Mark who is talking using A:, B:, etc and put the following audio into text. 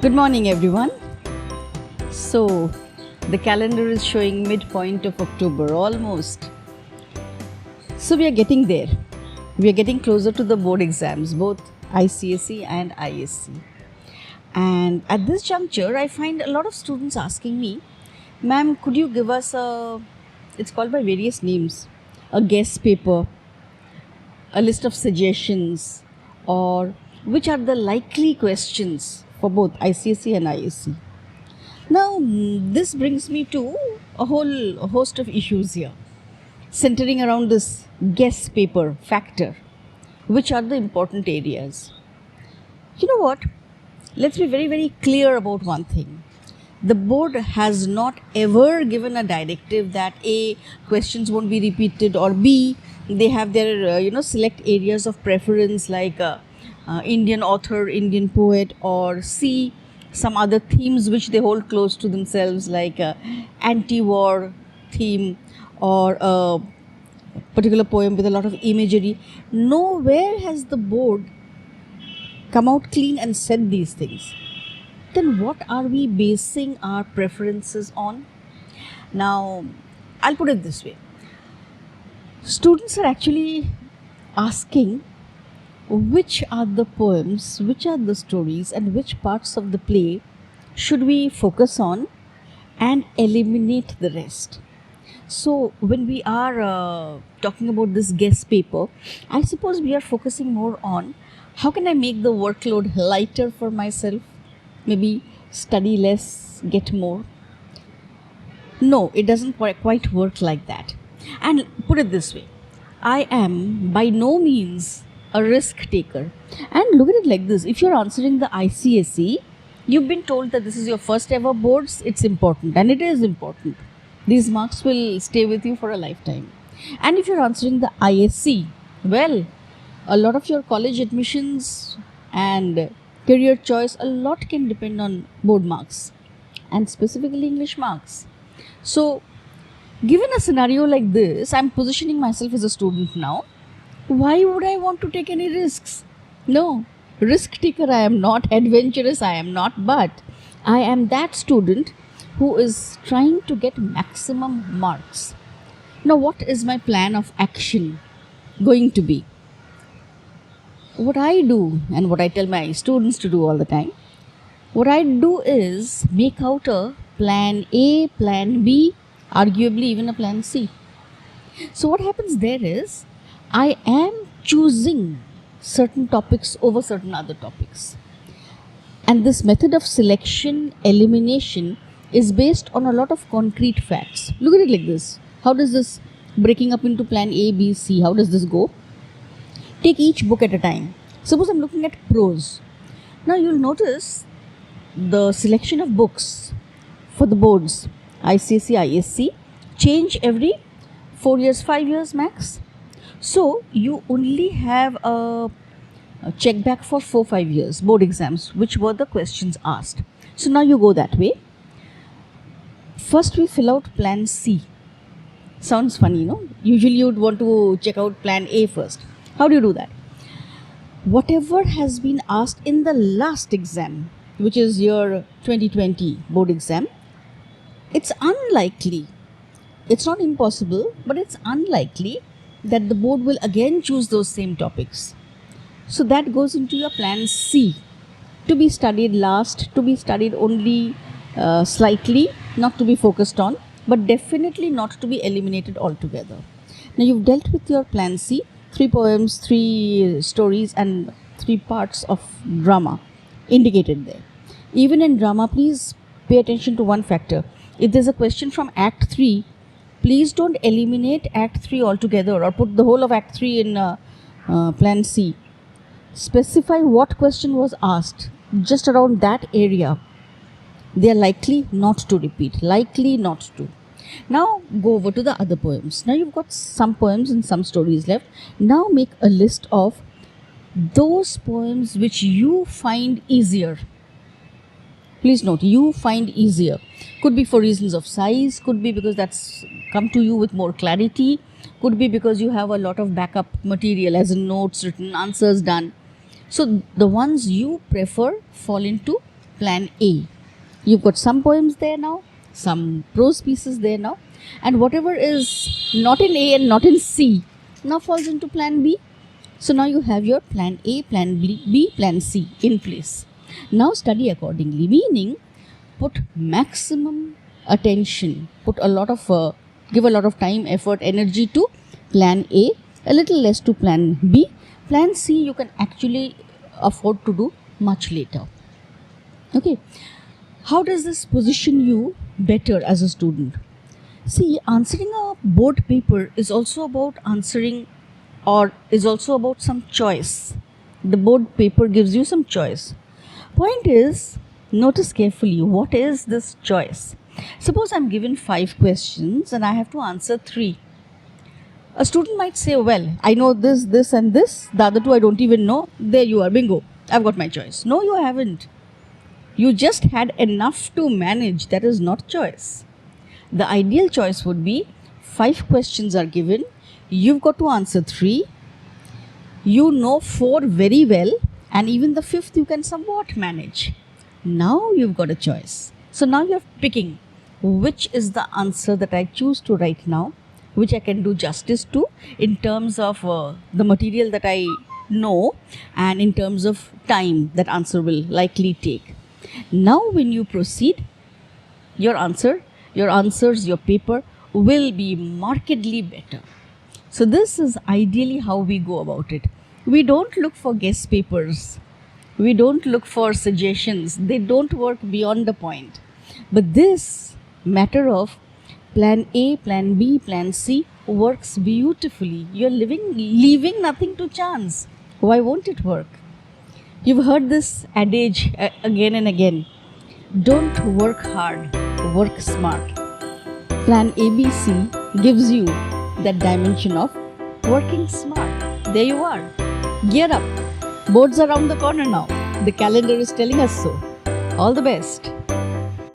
A: Good morning, everyone. So, the calendar is showing midpoint of October almost. So, we are getting there. We are getting closer to the board exams, both ICSE and ISC. And at this juncture, I find a lot of students asking me, ma'am, could you give us it's called by various names, a guest paper, a list of suggestions, or which are the likely questions for both ICSE and ISC. Now, this brings me to a whole host of issues here, centering around this guess paper factor. Which are the important areas? You know what? Let's be very, very clear about one thing. The board has not ever given a directive that A, questions won't be repeated, or B, they have their, select areas of preference like Indian author, Indian poet, or C, some other themes which they hold close to themselves like anti-war theme or a particular poem with a lot of imagery. Nowhere has the board come out clean and said these things. Then what are we basing our preferences on? Now, I'll put it this way. Students are actually asking which are the poems, which are the stories, and which parts of the play should we focus on and eliminate the rest. So, when we are talking about this guest paper, I suppose we are focusing more on how can I make the workload lighter for myself? Maybe study less, get more. No, it doesn't quite work like that. And put it this way, I am by no means a risk taker. And look at it like this, if you're answering the ICSE, you've been told that this is your first ever boards, it's important, and it is important. These marks will stay with you for a lifetime. And if you're answering the ISC, well, a lot of your college admissions and career choice, a lot can depend on board marks and specifically English marks. So, given a scenario like this, I'm positioning myself as a student now. Why would I want to take any risks? No, risk taker I am not, adventurous I am not, but I am that student who is trying to get maximum marks. Now, what is my plan of action going to be? What I do and what I tell my students to do all the time, what I do is make out a plan A, plan B, arguably even a plan C. So what happens there is I am choosing certain topics over certain other topics. And this method of selection, elimination is based on a lot of concrete facts. Look at it like this. How does this breaking up into plan A, B, C, how does this go? Take each book at a time. Suppose I'm looking at prose. Now you'll notice the selection of books for the boards, ICSE, ISC, change every 4 years, 5 years max. So you only have a check back for 4-5 years board exams, which were the questions asked. So now you go that way. First we fill out plan C. Sounds funny, no? Usually you would want to check out plan A first. How do you do that? Whatever has been asked in the last exam, which is your 2020 board exam, it's unlikely, it's not impossible, but it's unlikely that the board will again choose those same topics. So that goes into your plan C, to be studied last, to be studied only slightly, not to be focused on, but definitely not to be eliminated altogether. Now you've dealt with your plan C, 3 poems, 3 stories, and 3 parts of drama indicated there. Even in drama, please pay attention to one factor. If there's a question from Act 3, please don't eliminate Act 3 altogether or put the whole of Act 3 in plan C. Specify what question was asked just around that area. They are likely not to repeat, likely not to. Now go over to the other poems. Now you've got some poems and some stories left. Now make a list of those poems which you find easier. Please note, you find easier. Could be for reasons of size, could be because that's come to you with more clarity, could be because you have a lot of backup material as in notes written, answers done. So the ones you prefer fall into plan A. You've got some poems there now, some prose pieces there now, and whatever is not in A and not in C now falls into plan B. So now you have your plan A, plan B, plan C in place. Now study accordingly, meaning put maximum attention, give a lot of time, effort, energy to plan A, a little less to plan B. Plan C you can actually afford to do much later. Okay, how does this position you better as a student? See, answering a board paper is also about answering, or is also about some choice. The board paper gives you some choice. Point is, notice carefully, what is this choice? Suppose I'm given 5 questions and I have to answer 3. A student might say, well, I know this, this and this, the other 2 I don't even know. There you are, bingo, I've got my choice. No, you haven't. You just had enough to manage. That is not choice. The ideal choice would be 5 questions are given, you've got to answer 3, you know 4 very well, and even the 5th you can somewhat manage. Now you've got a choice. So now you're picking which is the answer that I choose to write now, which I can do justice to in terms of the material that I know and in terms of time that answer will likely take. Now when you proceed, your answers, your paper will be markedly better. So this is ideally how we go about it. We don't look for guest papers. We don't look for suggestions. They don't work beyond the point. But this matter of plan A, plan B, plan C works beautifully. You're leaving nothing to chance. Why won't it work? You've heard this adage again and again. Don't work hard, work smart. Plan ABC gives you that dimension of working smart. There you are. Gear up. Boards are around the corner now. The calendar is telling us so. All the best.